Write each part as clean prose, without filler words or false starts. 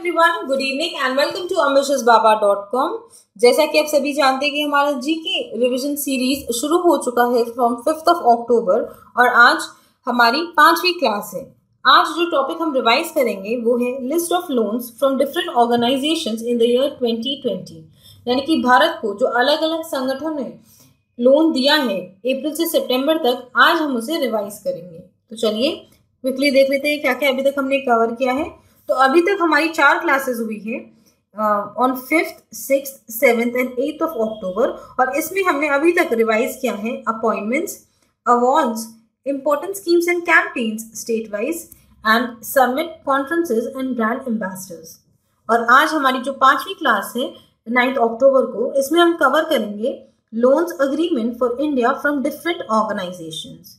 Everyone, good evening and welcome to ambitiousbaba.com। जैसा कि आप सभी जानते हैं कि हमारा जीके रिवीजन सीरीज शुरू हो चुका है फ्रॉम 5th ऑफ अक्टूबर और आज हमारी 5वीं क्लास है। आज जो टॉपिक हम रिवाइज करेंगे वो है list of loans from different organisations in the year 2020, यानी कि भारत को जो अलग अलग संगठनों ने लोन दिया है अप्रैल से सितंबर तक, आज हम उसे रिवाइज करेंगे। तो चलिए क्विकली देख लेते हैं क्या क्या अभी तक हमने कवर किया है। तो अभी तक हमारी 4 क्लासेस हुई है on 5th, 6th, 7th and 8th of October, और इसमें हमने अभी तक रिवाइज किया है appointments, awards, important schemes and campaigns state wise and summit, conferences and brand ambassadors. और आज हमारी जो 5वीं क्लास है 9th अक्टूबर को, इसमें हम कवर करेंगे loans agreement for India from different organisations.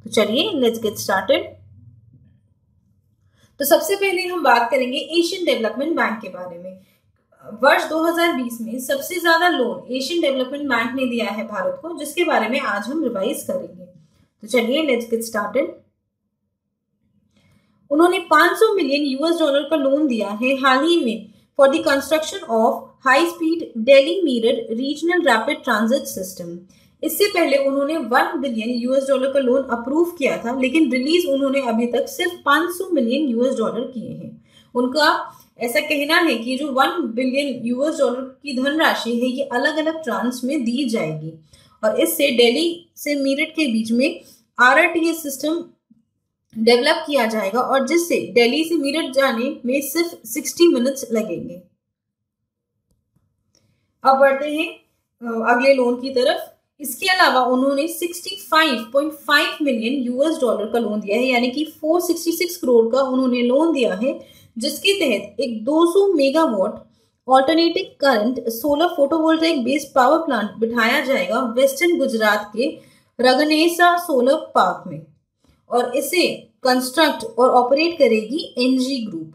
तो चलिए लेट्स गेट स्टार्टेड। तो सबसे पहले हम बात करेंगे एशियन डेवलपमेंट बैंक के बारे में। वर्ष 2020 में सबसे ज्यादा लोन एशियन डेवलपमेंट बैंक ने दिया है भारत को, जिसके बारे में आज हम रिवाइज करेंगे। तो चलिए लेट्स गेट स्टार्टेड। उन्होंने 500 मिलियन US डॉलर का लोन दिया है हाल ही में for the construction of high speed Delhi Meerut regional rapid transit system. इससे पहले उन्होंने 1 बिलियन US डॉलर का लोन अप्रूव किया था, लेकिन रिलीज उन्होंने अभी तक सिर्फ 500 मिलियन US डॉलर किए हैं। उनका ऐसा कहना है कि जो 1 बिलियन US डॉलर की धनराशि है ये अलग अलग ट्रांच में दी जाएगी और इससे दिल्ली से मीरठ के बीच में RRTS सिस्टम डेवलप किया जाएगा और जिससे दिल्ली से मीरठ जाने में सिर्फ 60 मिनट्स लगेंगे। अब बढ़ते हैं अगले लोन की तरफ। इसके अलावा उन्होंने 65.5 मिलियन US डॉलर का लोन दिया है, यानी कि 466 करोड़ का उन्होंने लोन दिया है, जिसके तहत एक 200 megawatt alternative current solar photovoltaic based power plant बिठाया जाएगा वेस्टर्न गुजरात के रगनेसा सोलर पार्क में, और इसे कंस्ट्रक्ट और ऑपरेट करेगी NG ग्रुप।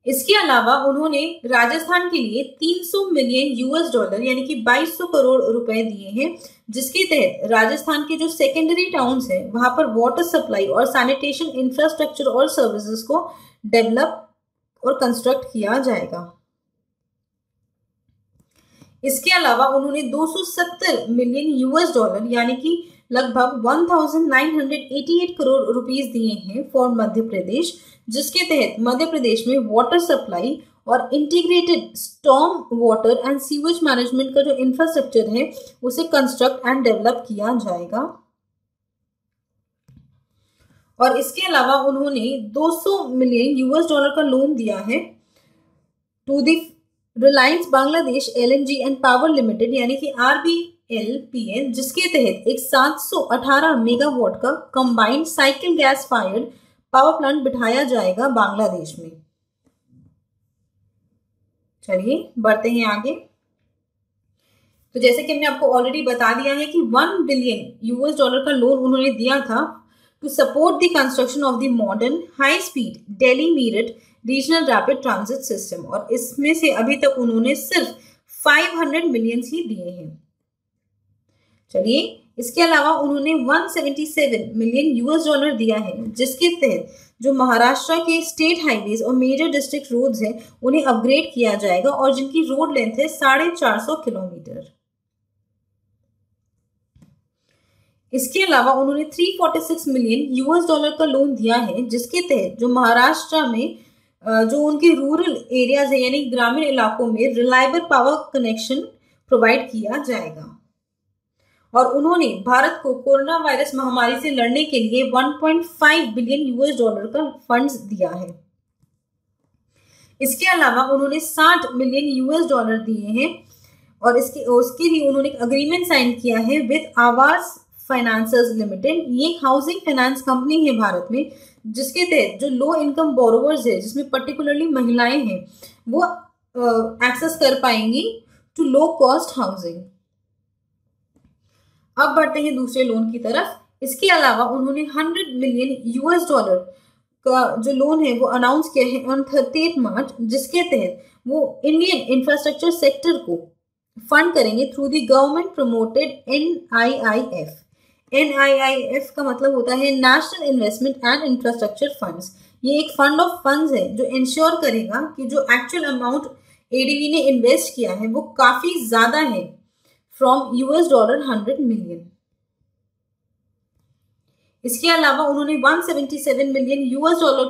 इसके अलावा उन्होंने राजस्थान के लिए 300 मिलियन US डॉलर यानी कि 2200 करोड़ रुपए दिए हैं, जिसके तहत राजस्थान के जो सेकेंडरी टाउन्स हैं वहां पर वाटर सप्लाई और सैनिटेशन इंफ्रास्ट्रक्चर और सर्विसेज को डेवलप और कंस्ट्रक्ट किया जाएगा। इसके अलावा उन्होंने 270 मिलियन US डॉलर यानी कि लगभग 1988 करोड़ रुपीस दिए हैं फॉर मध्य प्रदेश, जिसके तहत मध्य प्रदेश में वाटर सप्लाई और integrated storm water and sewage management का जो इंफ्रास्ट्रक्चर है उसे कंस्ट्रक्ट एंड डेवलप किया जाएगा। और इसके अलावा उन्होंने 200 मिलियन US डॉलर का लोन दिया है to the Reliance Bangladesh LNG and power limited यानी कि RBLPL, जिसके तहत एक 718 मेगावाट का combined cycle gas fired power plant बिठाया जाएगा बांग्लादेश में। चलिए बढ़ते हैं आगे। तो जैसे कि हमने आपको ऑलरेडी बता दिया है कि 1 बिलियन US डॉलर का लोन उन्होंने दिया था to support the construction of the modern high speed Delhi Meerut regional rapid transit system, और इसमें से अभी तक उन्होंने सिर्फ 500 मिलियन ही दिए हैं। चलिए इसके अलावा उन्होंने 177 मिलियन US डॉलर दिया है, जिसके तहत जो महाराष्ट्र के स्टेट हाईवेज और मेजर डिस्ट्रिक्ट रोड्स हैं उन्हें अपग्रेड किया जाएगा और जिनकी रोड लेंथ है 450 किलोमीटर। इसके अलावा उन्होंने 346 मिलियन US डॉलर का लोन दिया है, जिसके तहत जो महाराष्ट्र में जो उनके रूरल एरियाज है यानी ग्रामीण इलाकों में रिलायबल पावर कनेक्शन प्रोवाइड किया जाएगा। और उन्होंने भारत को कोरोना वायरस महामारी से लड़ने के लिए 1.5 बिलियन US डॉलर का फंड्स दिया है। इसके अलावा उन्होंने 60 मिलियन US डॉलर दिए हैं और उसके लिए उन्होंने एक अग्रीमेंट साइन किया है विद आवास फाइनेंसर्स लिमिटेड। ये एक हाउसिंग फाइनेंस कंपनी है भारत में, जिसके तहत जो लो इनकम बोरोवर्स है जिसमें पर्टिकुलरली महिलाएं हैं वो एक्सेस कर पाएंगी टू लो कॉस्ट हाउसिंग। अब बढ़ते हैं दूसरे लोन की तरफ। इसके अलावा उन्होंने 100 मिलियन US डॉलर का जो लोन है वो अनाउंस किया है ऑन 30 मार्च, जिसके तहत वो इंडियन इंफ्रास्ट्रक्चर सेक्टर को फंड करेंगे through the government promoted NIIF। NIIF का मतलब होता है national investment and infrastructure funds. ये एक फंड ऑफ फंड्स है जो इंश्योर करेगा कि जो एक्चुअल अमाउंट एडीबी ने इन्वेस्ट किया है वो काफी ज्यादा है फ्रॉम $100 मिलियन। इसके अलावा उन्होंने $177 मिलियन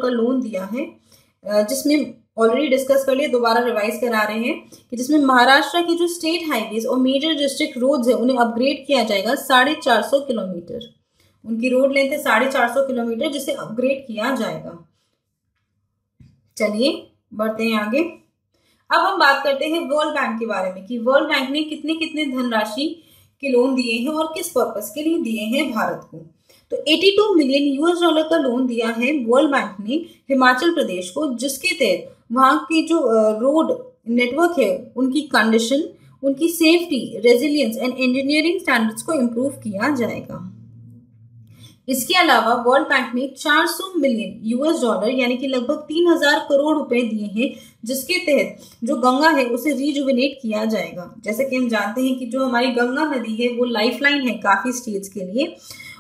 का लोन दिया है, जिसमें ऑलरेडी डिस्कस कर लिए, दोबारा रिवाइज करा रहे हैं कि जिसमें महाराष्ट्र की जो स्टेट हाईवेज और मेजर डिस्ट्रिक्ट रोड्स है उन्हें अपग्रेड किया जाएगा 450 किलोमीटर। उनकी रोड लेंथ है 450 किलोमीटर, जिसे अपग्रेड किया जाएगा। चलिए बढ़ते हैं आगे। अब हम बात करते हैं वर्ल्ड बैंक के बारे में कि वर्ल्ड बैंक ने कितने कितने धनराशि के लोन दिए हैं और किस पर्पस के लिए दिए हैं भारत को। तो $82 मिलियन का लोन दिया है वर्ल्ड बैंक ने हिमाचल प्रदेश को, जिसके तहत वहाँ की जो रोड नेटवर्क है उनकी कंडीशन, उनकी safety, resilience and engineering standards को इम्प्रूव किया जाएगा। इसके अलावा वर्ल्ड बैंक ने $400 मिलियन यानी कि लगभग 3000 करोड़ रुपए दिए हैं, जिसके तहत जो गंगा है उसे रिजुविनेट किया जाएगा। जैसे कि हम जानते हैं कि जो हमारी गंगा नदी है वो लाइफलाइन है काफी स्टेट्स के लिए,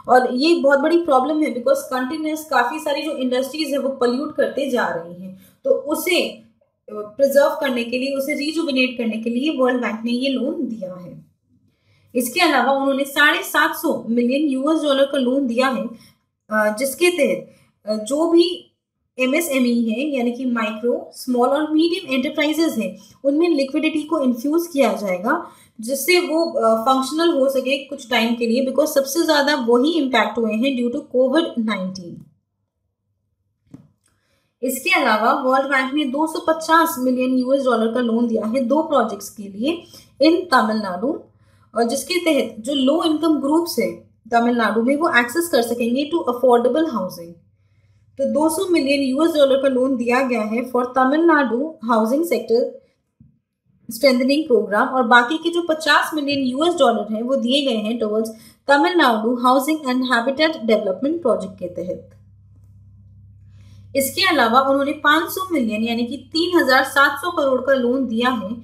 और ये बहुत बड़ी प्रॉब्लम है बिकॉज कंटिन्यूस काफी सारी जो इंडस्ट्रीज है वो पल्यूट करते जा रही हैं। तो उसे प्रिजर्व करने के लिए, उसे रिजुविनेट करने के लिए वर्ल्ड बैंक ने ये लोन दिया है। इसके अलावा उन्होंने $750 मिलियन का लोन दिया है, जिसके तहत जो भी MSME है यानी कि माइक्रो, स्मॉल और मीडियम एंटरप्राइजेस हैं उनमें लिक्विडिटी को इन्फ्यूज किया जाएगा, जिससे वो फंक्शनल हो सके कुछ टाइम के लिए, बिकॉज सबसे ज्यादा वही इम्पैक्ट हुए हैं ड्यू टू कोविड-19। इसके अलावा वर्ल्ड बैंक ने $250 मिलियन का लोन दिया है 2 प्रोजेक्ट्स के लिए इन तमिलनाडु, और जिसके तहत जो लो इनकम ग्रुप्स है तमिलनाडु में वो एक्सेस कर सकेंगे टू अफोर्डेबल हाउसिंग। तो $200 मिलियन का लोन दिया गया है for Tamil Nadu housing sector strengthening programme, और बाकी के जो $50 मिलियन हैं वो दिए गए हैं towards Tamil Nadu housing and habitat development project के तहत। इसके अलावा उन्होंने 500 मिलियन यानी कि 3700 करोड़ का लोन दिया है,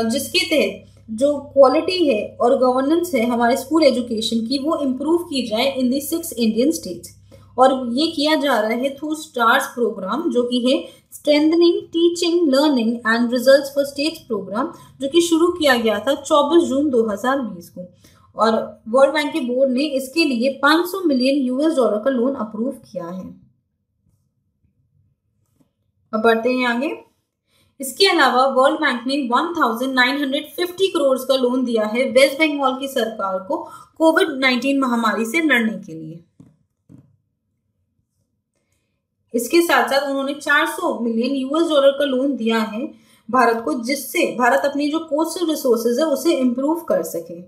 जिसके तहत जो क्वालिटी है और गवर्नेंस है हमारे स्कूल एजुकेशन की वो इम्प्रूव की जाए इन दी 6 इंडियन स्टेट्स, और ये किया जा रहा है थ्रू स्टार्स प्रोग्राम, जो कि है strengthening teaching learning and results for states programme, जो कि शुरू किया गया था 24 जून 2020 को, और वर्ल्ड बैंक के बोर्ड ने इसके लिए $500 मिलियन का लोन अप्रूव किया है। अब बढ़ते हैं आगे। इसके अलावा वर्ल्ड बैंक ने 1950 करोड़ का लोन दिया है वेस्ट बंगाल की सरकार को कोविड-19 महामारी से लड़ने के लिए। इसके साथ साथ उन्होंने $400 मिलियन का लोन दिया है भारत को, जिससे भारत अपनी जो कोस्टल रिसोर्सेज है उसे इंप्रूव कर सके।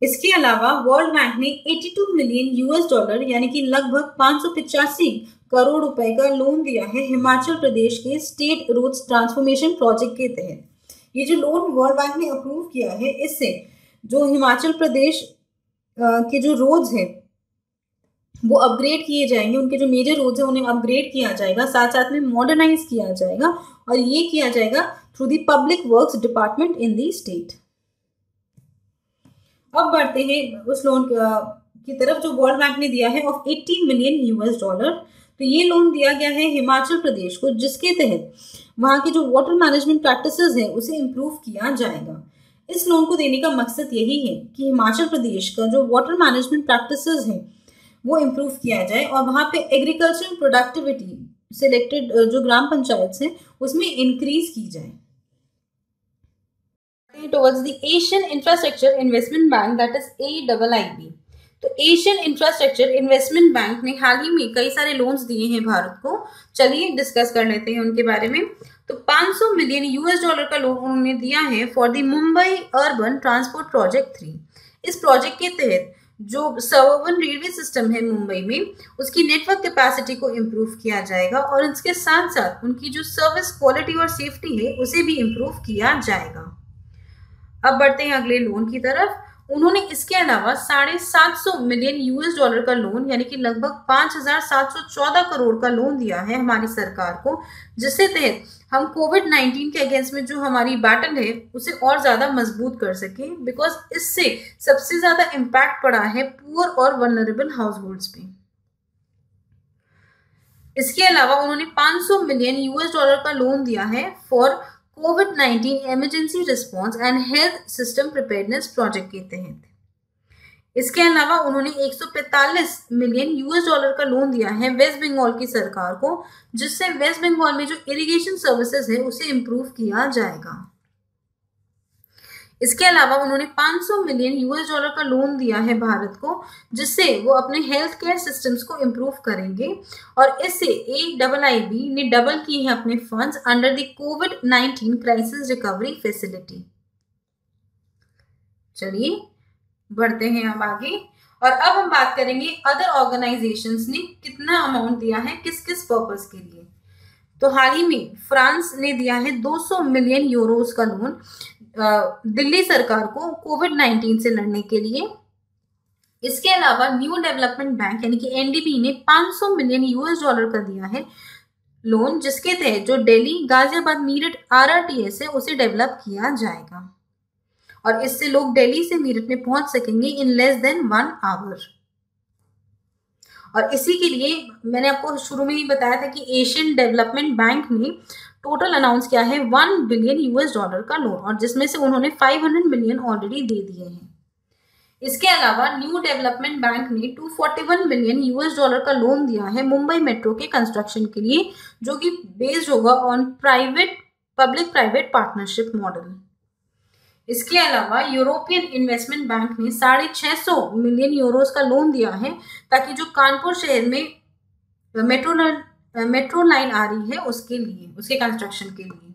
इसके अलावा वर्ल्ड बैंक ने $82 मिलियन यानी कि लगभग 585 करोड़ रुपए का लोन दिया है हिमाचल प्रदेश के स्टेट रोड्स ट्रांसफॉर्मेशन प्रोजेक्ट के तहत। ये जो लोन वर्ल्ड बैंक ने अप्रूव किया है, इससे जो हिमाचल प्रदेश के जो रोड्स हैं वो अपग्रेड किए जाएंगे, उनके जो मेजर रोड्स हैं उन्हें अपग्रेड किया जाएगा, साथ साथ में मॉडर्नाइज किया जाएगा, और ये किया जाएगा through the public works department in the state. अब बढ़ते हैं उस लोन की तरफ जो वर्ल्ड बैंक ने दिया है ऑफ $80 मिलियन। तो ये लोन दिया गया है हिमाचल प्रदेश को, जिसके तहत वहाँ की जो वाटर मैनेजमेंट प्रैक्टिसेस है उसे इम्प्रूव किया जाएगा। इस लोन को देने का मकसद यही है कि हिमाचल प्रदेश का जो वाटर मैनेजमेंट प्रैक्टिसेस है वो इम्प्रूव किया जाए, और वहाँ पे एग्रीकल्चरल प्रोडक्टिविटी सिलेक्टेड जो ग्राम पंचायत हैं उसमें इंक्रीज की जाए। Towards the Asian Infrastructure Investment Bank, that is AIIB। तो एशियन इंफ्रास्ट्रक्चर इन्वेस्टमेंट बैंक ने हाल ही में कई सारे लोन्स दिए हैं भारत को। चलिए डिस्कस कर लेते हैं उनके बारे में। तो $500 मिलियन का लोन उन्होंने दिया है for the Mumbai urban transport project 3। इस प्रोजेक्ट के तहत जो सबअर्बन रेलवे सिस्टम है मुंबई में, उसकी नेटवर्क कैपेसिटी को इम्प्रूव किया जाएगा, और इसके साथ साथ उनकी जो सर्विस क्वालिटी और सेफ्टी है उसे भी इम्प्रूव किया जाएगा। अब बढ़ते हैं अगले लोन की तरफ। उन्होंने इसके अलावा $750 मिलियन का लोन यानी कि लगभग 5714 करोड़ का लोन दिया है हमारी सरकार को, जिससे तहत हम कोविड-19 के अगेंस्ट में जो हमारी बैटल है उसे और ज्यादा मजबूत कर सके, बिकॉज इससे सबसे ज्यादा इम्पैक्ट पड़ा है पुअर और वल्नरेबल हाउस होल्ड्स पे। इसके अलावा उन्होंने 500 मिलियन यूएस डॉलर का लोन दिया है for covid emergency response and health system preparedness project के तहत। इसके अलावा उन्होंने 145 मिलियन यूएस डॉलर का लोन दिया है वेस्ट बंगाल की सरकार को, जिससे वेस्ट बंगाल में जो इरिगेशन सर्विसेज है उसे इम्प्रूव किया जाएगा। इसके अलावा उन्होंने 500 मिलियन यूएस डॉलर का लोन दिया है भारत को, जिससे वो अपने हेल्थ केयर सिस्टम्स को इम्प्रूव करेंगे और इससे AIIB ने डबल किए हैं अपने funds under the covid crisis recovery facility. चलिए बढ़ते हैं अब आगे और अब हम बात करेंगे अदर ऑर्गेनाइजेशंस ने कितना अमाउंट दिया है किस किस पर्पस के लिए। तो हाल ही में फ्रांस ने दिया है 200 मिलियन यूरोस का लोन दिल्ली सरकार को कोविड-19 से लड़ने के लिए। इसके अलावा न्यू डेवलपमेंट बैंक यानी कि NDB ने 500 मिलियन यूएस डॉलर का दिया है लोन, जिसके तहत जो दिल्ली गाजियाबाद मीरठ RRTS है उसे डेवलप किया जाएगा और इससे लोग दिल्ली से मीरठ में पहुंच सकेंगे इन लेस देन 1 आवर। और इसी के लिए मैंने आपको शुरू में ही बताया था कि एशियन डेवलपमेंट बैंक ने टोटल अनाउंस किया है 1 बिलियन यूएस डॉलर का लोन और जिसमें से उन्होंने 500 मिलियन ऑलरेडी दे दिए हैं। इसके अलावा न्यू डेवलपमेंट बैंक ने 241 मिलियन यूएस डॉलर का लोन दिया है मुंबई मेट्रो के कंस्ट्रक्शन के लिए, जो कि बेस्ड होगा on public private partnership model. इसके अलावा यूरोपियन इन्वेस्टमेंट बैंक ने 650 मिलियन यूरोस का लोन दिया है ताकि जो कानपुर शहर में मेट्रो लाइन आ रही है उसके कंस्ट्रक्शन के लिए।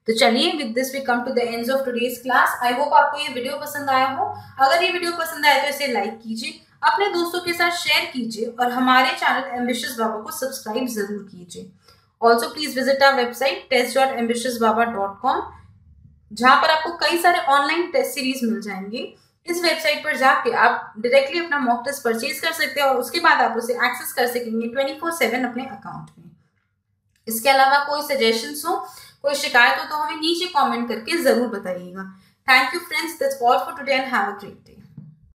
तो चलिए with this we come to the end of today's class. I hope आपको ये वीडियो पसंद आया हो। अगर ये वीडियो पसंद आया तो इसे लाइक कीजिए, अपने दोस्तों के साथ शेयर कीजिए और हमारे चैनल एम्बिशियस बाबा को सब्सक्राइब जरूर कीजिए। Also please visit our website test.ambitiousbaba.com, जहां पर आपको कई सारे ऑनलाइन टेस्ट सीरीज मिल जाएंगे। इस वेबसाइट पर जाके आप डायरेक्टली अपना मॉक टेस्ट परचेज कर सकते हैं और उसके बाद आप उसे एक्सेस कर सकेंगे 24/7 अपने अकाउंट में। इसके अलावा कोई सजेशंस हो, कोई शिकायत हो तो हमें नीचे कमेंट करके जरूर बताइएगा। Thank you friends, that's all for today and have a great day.